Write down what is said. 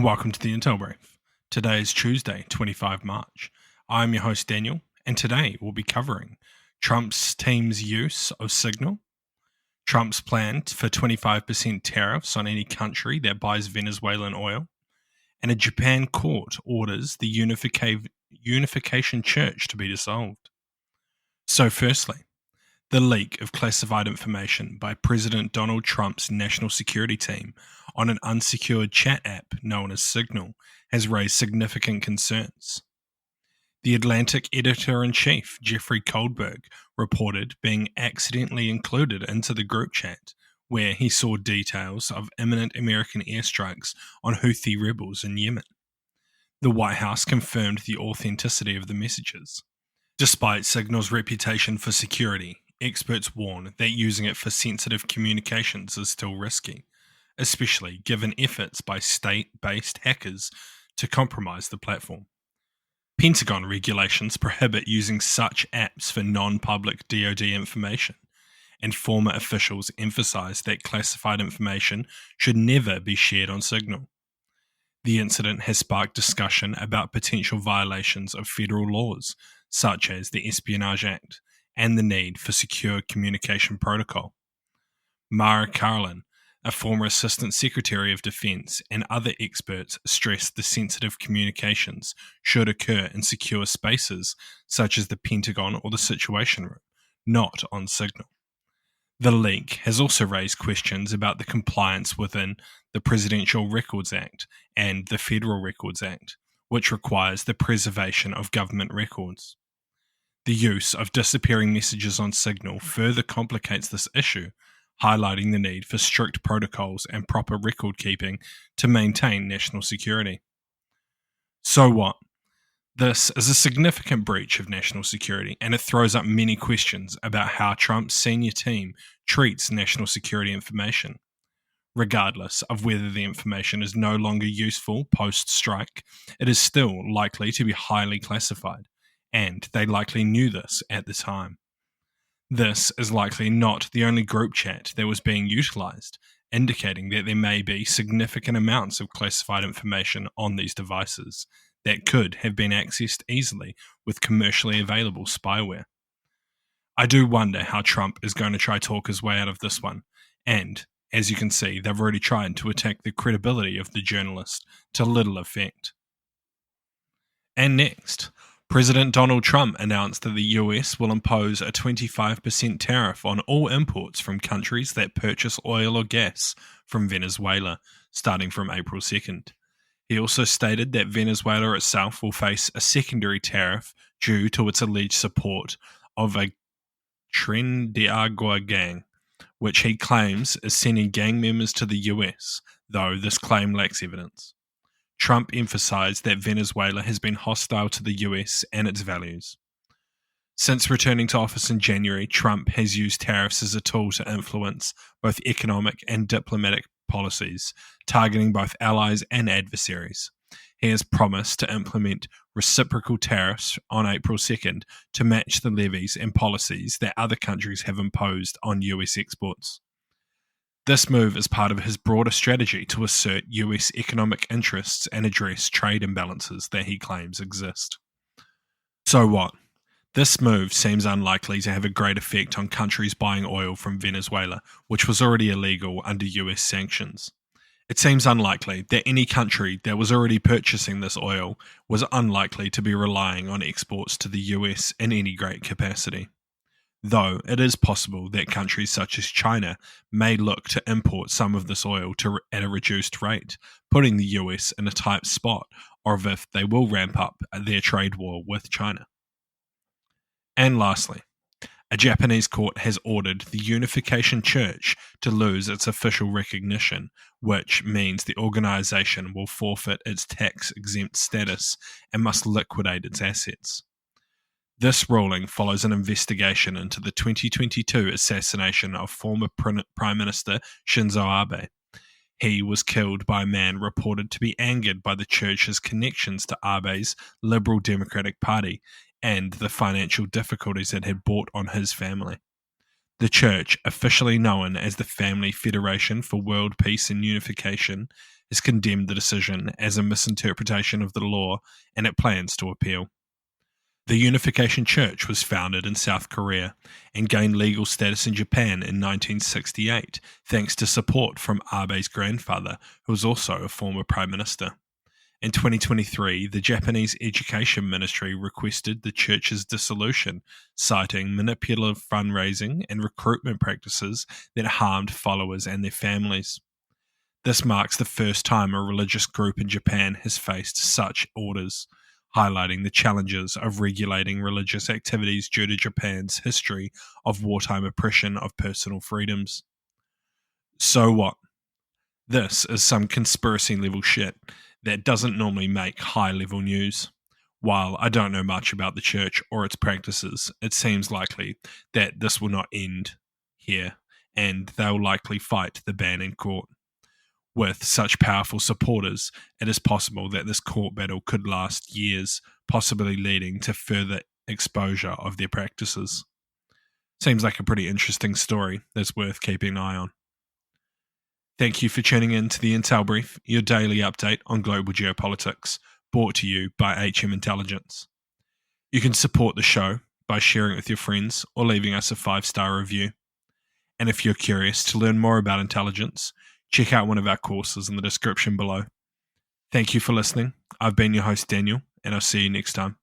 and welcome to the Intel Brief. Today is Tuesday, 25 March. I'm your host Daniel, and today we'll be covering Trump's team's use of Signal, Trump's plan for 25% tariffs on any country that buys Venezuelan oil, and a Japan court orders the Unification Church to be dissolved. So firstly, the leak of classified information by President Donald Trump's national security team on an unsecured chat app known as Signal has raised significant concerns. The Atlantic editor-in-chief, Jeffrey Goldberg, reported being accidentally included into the group chat, where he saw details of imminent American airstrikes on Houthi rebels in Yemen. The White House confirmed the authenticity of the messages. Despite Signal's reputation for security, experts warn that using it for sensitive communications is still risky, especially given efforts by state-based hackers to compromise the platform. Pentagon regulations prohibit using such apps for non-public DoD information, and former officials emphasize that classified information should never be shared on Signal. The incident has sparked discussion about potential violations of federal laws, such as the Espionage Act, and the need for secure communication protocol. Mara Karlin, a former Assistant Secretary of Defense, and other experts stressed the sensitive communications should occur in secure spaces such as the Pentagon or the Situation Room, not on Signal. The leak has also raised questions about the compliance within the Presidential Records Act and the Federal Records Act, which requires the preservation of government records. The use of disappearing messages on Signal further complicates this issue, highlighting the need for strict protocols and proper record keeping to maintain national security. So what? This is a significant breach of national security, and it throws up many questions about how Trump's senior team treats national security information. Regardless of whether the information is no longer useful post-strike, it is still likely to be highly classified, and they likely knew this at the time. This is likely not the only group chat that was being utilized, indicating that there may be significant amounts of classified information on these devices that could have been accessed easily with commercially available spyware. I do wonder how Trump is going to try to talk his way out of this one, and, as you can see, they've already tried to attack the credibility of the journalist to little effect. And next, President Donald Trump announced that the US will impose a 25% tariff on all imports from countries that purchase oil or gas from Venezuela, starting from April 2nd. He also stated that Venezuela itself will face a secondary tariff due to its alleged support of a Tren de Agua gang, which he claims is sending gang members to the US, though this claim lacks evidence. Trump emphasized that Venezuela has been hostile to the US and its values. Since returning to office in January, Trump has used tariffs as a tool to influence both economic and diplomatic policies, targeting both allies and adversaries. He has promised to implement reciprocal tariffs on April 2nd to match the levies and policies that other countries have imposed on US exports. This move is part of his broader strategy to assert US economic interests and address trade imbalances that he claims exist. So what? This move seems unlikely to have a great effect on countries buying oil from Venezuela, which was already illegal under US sanctions. It seems unlikely that any country that was already purchasing this oil was unlikely to be relying on exports to the US in any great capacity. Though it is possible that countries such as China may look to import some of this oil at a reduced rate, putting the US in a tight spot, or if they will ramp up their trade war with China. And lastly, a Japanese court has ordered the Unification Church to lose its official recognition, which means the organization will forfeit its tax-exempt status and must liquidate its assets. This ruling follows an investigation into the 2022 assassination of former Prime Minister Shinzo Abe. He was killed by a man reported to be angered by the church's connections to Abe's Liberal Democratic Party and the financial difficulties it had brought on his family. The church, officially known as the Family Federation for World Peace and Unification, has condemned the decision as a misinterpretation of the law, and it plans to appeal. The Unification Church was founded in South Korea and gained legal status in Japan in 1968 thanks to support from Abe's grandfather, who was also a former prime minister. In 2023, the Japanese Education Ministry requested the church's dissolution, citing manipulative fundraising and recruitment practices that harmed followers and their families. This marks the first time a religious group in Japan has faced such orders, highlighting the challenges of regulating religious activities due to Japan's history of wartime oppression of personal freedoms. So what? This is some conspiracy level shit that doesn't normally make high level news. While I don't know much about the church or its practices, it seems likely that this will not end here, and they'll likely fight the ban in court. With such powerful supporters, it is possible that this court battle could last years, possibly leading to further exposure of their practices. Seems like a pretty interesting story that's worth keeping an eye on. Thank you for tuning in to the Intel Brief, your daily update on global geopolitics, brought to you by HM Intelligence. You can support the show by sharing it with your friends or leaving us a 5-star review. And if you're curious to learn more about intelligence, check out one of our courses in the description below. Thank you for listening. I've been your host, Daniel, and I'll see you next time.